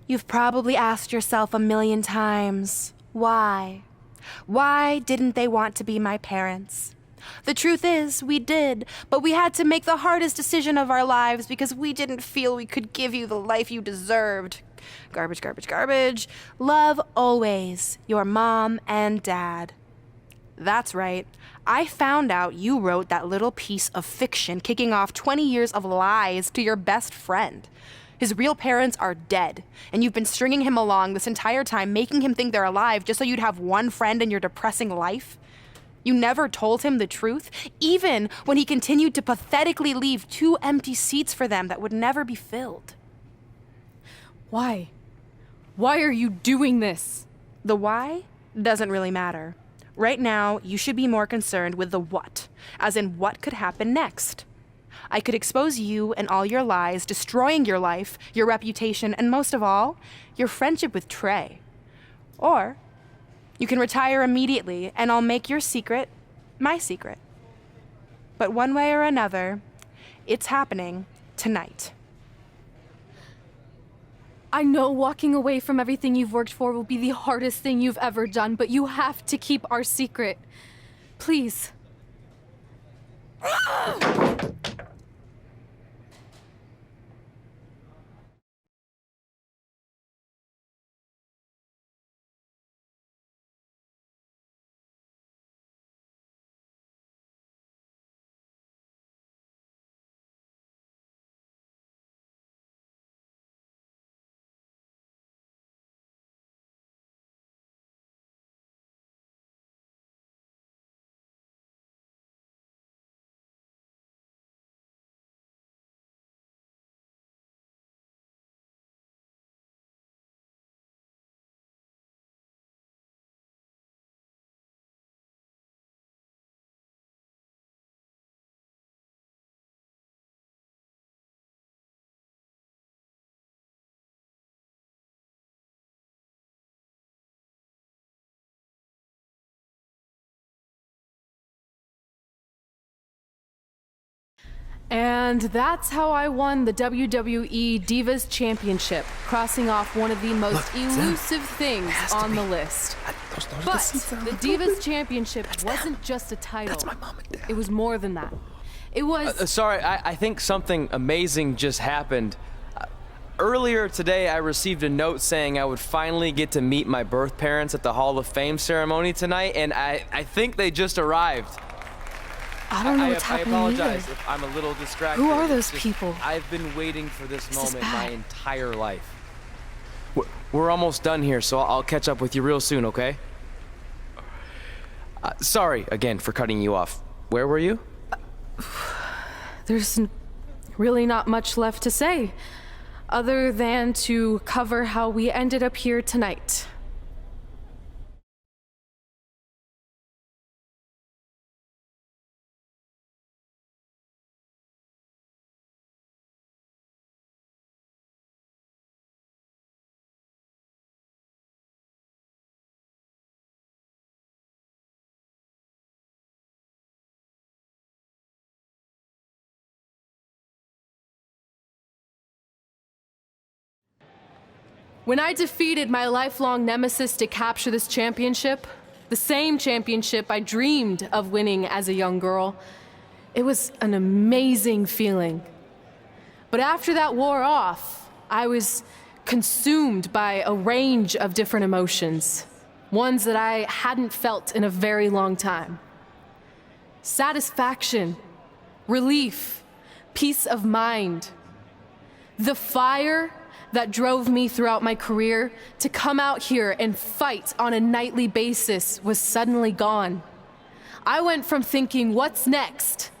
You've probably asked yourself a million times, why? Why didn't they want to be my parents? The truth is, we did, but we had to make the hardest decision of our lives because we didn't feel we could give you the life you deserved. Garbage, garbage, garbage. Love always, your mom and dad. That's right. I found out you wrote that little piece of fiction kicking off 20 years of lies to your best friend. His real parents are dead, and you've been stringing him along this entire time, making him think they're alive just so you'd have one friend in your depressing life. You never told him the truth, even when he continued to pathetically leave 2 empty seats for them that would never be filled. Why? Why are you doing this? The why doesn't really matter. Right now, you should be more concerned with the what, as in what could happen next. I could expose you and all your lies, destroying your life, your reputation, and most of all, your friendship with Trey. Or you can retire immediately, and I'll make your secret my secret. But one way or another, it's happening tonight. I know walking away from everything you've worked for will be the hardest thing you've ever done, but you have to keep our secret. Please. And that's how I won the WWE Divas Championship, crossing off one of the most elusive things on the list. But the Divas Championship wasn't just a title. That's my mom and dad. It was more than that. It was... Sorry, I think something amazing just happened. Earlier today, I received a note saying I would finally get to meet my birth parents at the Hall of Fame ceremony tonight, and I think they just arrived. I don't know what's happening I apologize either. if I'm a little distracted. Who are those people? I've been waiting for this This is moment my bad. entire life. We're almost done here, so I'll catch up with you real soon, okay? Sorry again for cutting you off. Where were you? There's really not much left to say, other than to cover how we ended up here tonight. When I defeated my lifelong nemesis to capture this championship, the same championship I dreamed of winning as a young girl, it was an amazing feeling. But after that wore off, I was consumed by a range of different emotions, ones that I hadn't felt in a very long time. Satisfaction, relief, peace of mind. The fire that drove me throughout my career to come out here and fight on a nightly basis was suddenly gone. I went from thinking, what's next,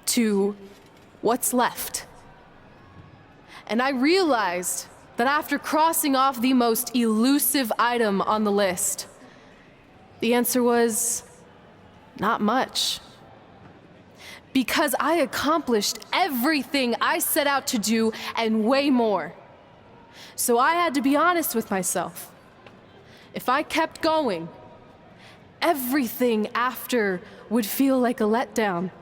to what's left. And I realized that after crossing off the most elusive item on the list, the answer was not much. Because I accomplished everything I set out to do and way more. So I had to be honest with myself. If I kept going, everything after would feel like a letdown.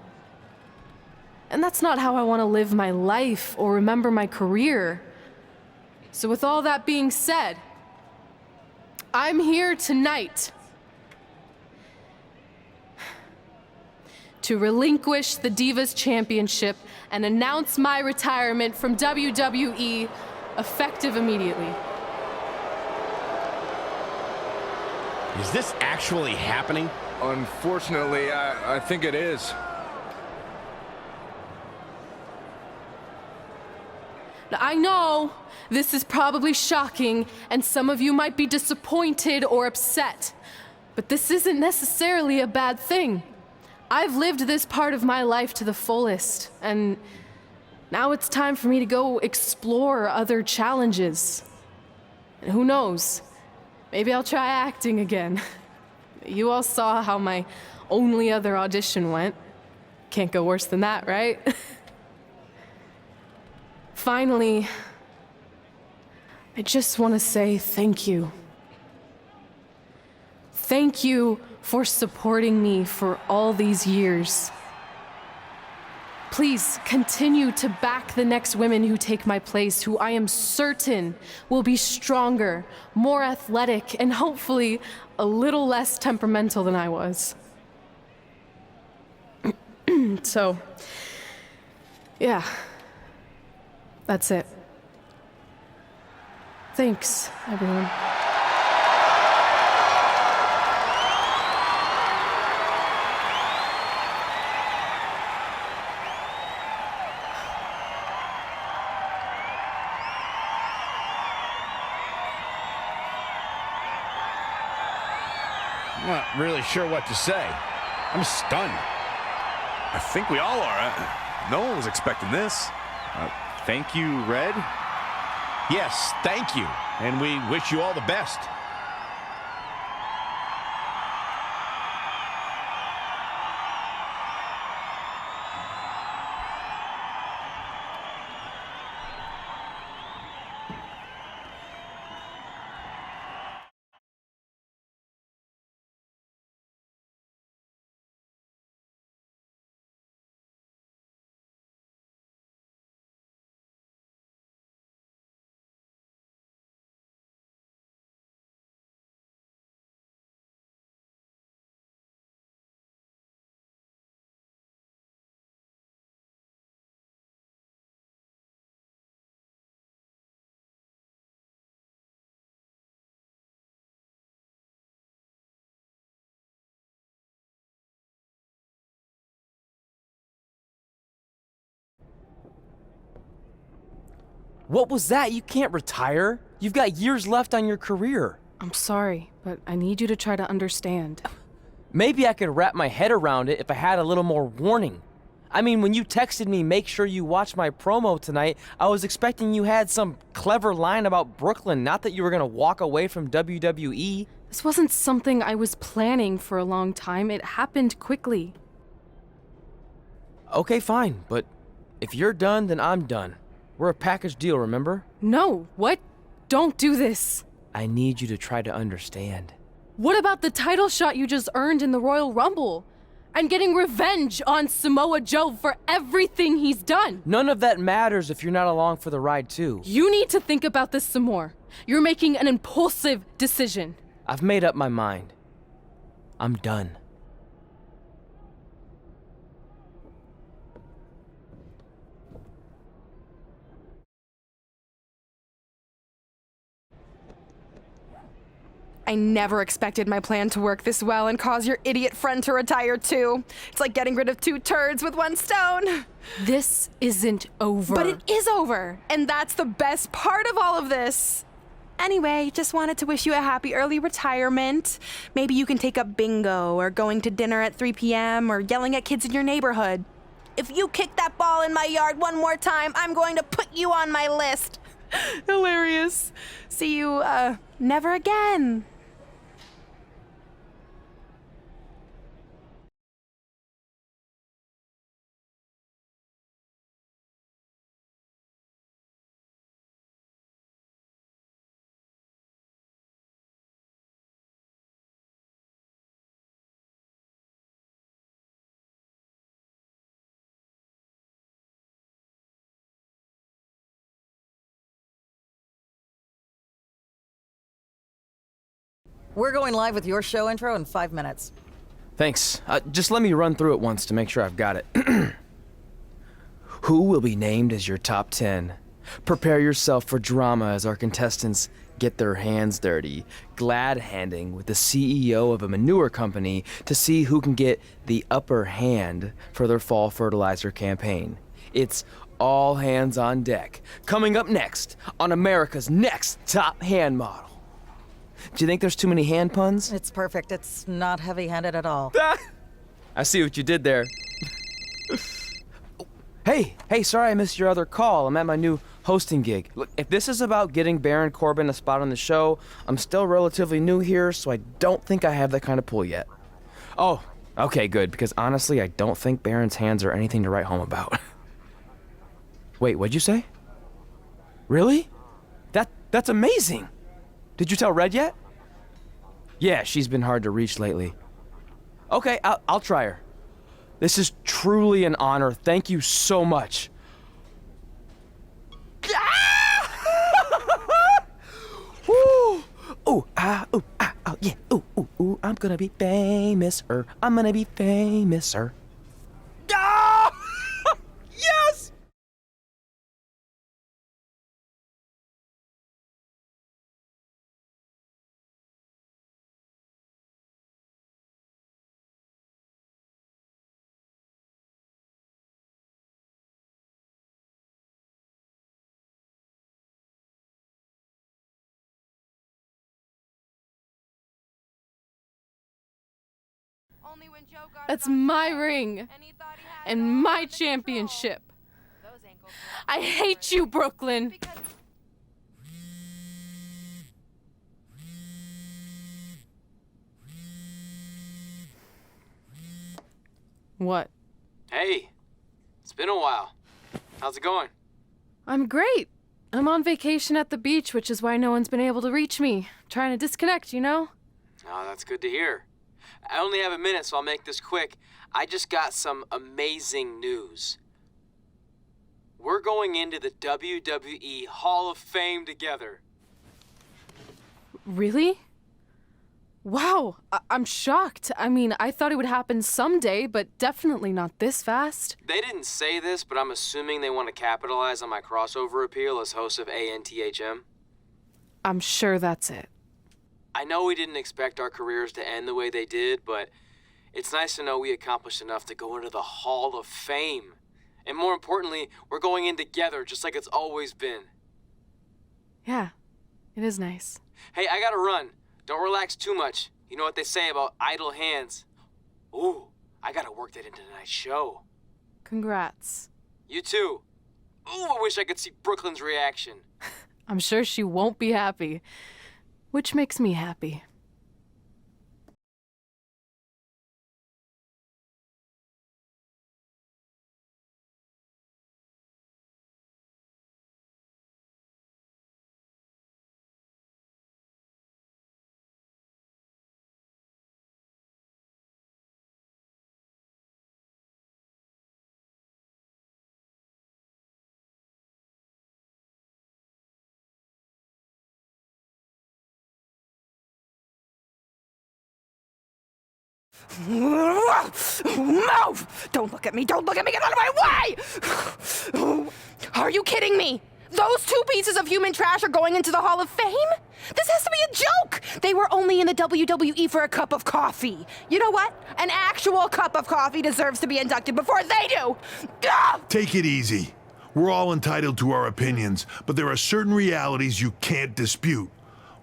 And that's not how I want to live my life or remember my career. So with all that being said, I'm here tonight to relinquish the Divas Championship and announce my retirement from WWE effective immediately. Is this actually happening? Unfortunately, I think it is. Now, I know this is probably shocking, and some of you might be disappointed or upset, but this isn't necessarily a bad thing. I've lived this part of my life to the fullest, and now it's time for me to go explore other challenges. And who knows? Maybe I'll try acting again. You all saw how my only other audition went. Can't go worse than that, right? Finally, I just want to say thank you. Thank you for supporting me for all these years. Please continue to back the next women who take my place, who I am certain will be stronger, more athletic, and hopefully a little less temperamental than I was. So, yeah, that's it. Thanks, everyone. I'm not really sure what to say. I'm stunned. I think we all are. No one was expecting this. Thank you, Red. Yes, thank you. And we wish you all the best. What was that? You can't retire. You've got years left on your career. I'm sorry, but I need you to try to understand. Maybe I could wrap my head around it if I had a little more warning. I mean, when you texted me, make sure you watch my promo tonight, I was expecting you had some clever line about Brooklyn, not that you were gonna walk away from WWE. This wasn't something I was planning for a long time. It happened quickly. Okay, fine, but if you're done, then I'm done. We're a package deal, remember? No, what? Don't do this. I need you to try to understand. What about the title shot you just earned in the Royal Rumble? And getting revenge on Samoa Joe for everything he's done? None of that matters if you're not along for the ride, too. You need to think about this some more. You're making an impulsive decision. I've made up my mind. I'm done. I never expected my plan to work this well and cause your idiot friend to retire too. It's like getting rid of two turds with one stone. This isn't over. But it is over, and that's the best part of all of this. Anyway, just wanted to wish you a happy early retirement. Maybe you can take up bingo or going to dinner at 3 p.m. or yelling at kids in your neighborhood. If you kick that ball in my yard one more time, I'm going to put you on my list. Hilarious. See you, never again. We're going live with your show intro in 5 minutes. Thanks. Just let me run through it once to make sure I've got it. Who will be named as your top 10? Prepare yourself for drama as our contestants get their hands dirty, glad-handing with the CEO of a manure company to see who can get the upper hand for their fall fertilizer campaign. It's all hands on deck. Coming up next on America's Next Top Hand Model. Do you think there's too many hand puns? It's perfect. It's not heavy-handed at all. I see what you did there. Hey, sorry I missed your other call. I'm at my new hosting gig. Look, if this is about getting Baron Corbin a spot on the show, I'm still relatively new here, so I don't think I have that kind of pull yet. Oh, okay, good, because honestly, I don't think Baron's hands are anything to write home about. Wait, what'd you say? Really? That's amazing! Did you tell Red yet? Yeah, she's been hard to reach lately. Okay, I'll try her. This is truly an honor. Thank you so much. Woo! Ooh, yeah. Ooh, I'm gonna be famous-er. I'm gonna be famous-er. Ah! Yes! Only when Joe got That's it on my his ring. and he thought he had it And all my under championship. control. Those ankles I were hate you, Brooklyn. because What? Hey, it's been a while. How's it going? I'm great. I'm on vacation at the beach, which is why no one's been able to reach me. Trying to disconnect, you know? Oh, that's good to hear. I only have a minute, so I'll make this quick. I just got some amazing news. We're going into the WWE Hall of Fame together. Really? Wow, I'm shocked. I mean, I thought it would happen someday, but definitely not this fast. They didn't say this, but I'm assuming they want to capitalize on my crossover appeal as host of ANTHM. I'm sure that's it. I know we didn't expect our careers to end the way they did, but it's nice to know we accomplished enough to go into the Hall of Fame. And more importantly, we're going in together, just like it's always been. Yeah, it is nice. Hey, I gotta run. Don't relax too much. You know what they say about idle hands. Ooh, I gotta work that into tonight's show. Congrats. You too. Ooh, I wish I could see Brooklyn's reaction. I'm sure she won't be happy, which makes me happy. Move! Don't look at me! Don't look at me! Get out of my way! Are you kidding me? Those two pieces of human trash are going into the Hall of Fame? This has to be a joke! They were only in the WWE for a cup of coffee. You know what? An actual cup of coffee deserves to be inducted before they do! Ah! Take it easy. We're all entitled to our opinions, but there are certain realities you can't dispute.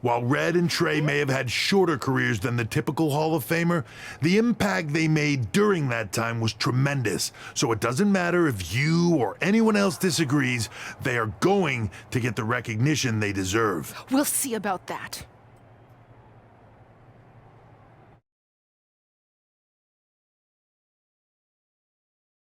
While Red and Trey may have had shorter careers than the typical Hall of Famer, the impact they made during that time was tremendous. So it doesn't matter if you or anyone else disagrees, they are going to get the recognition they deserve. We'll see about that.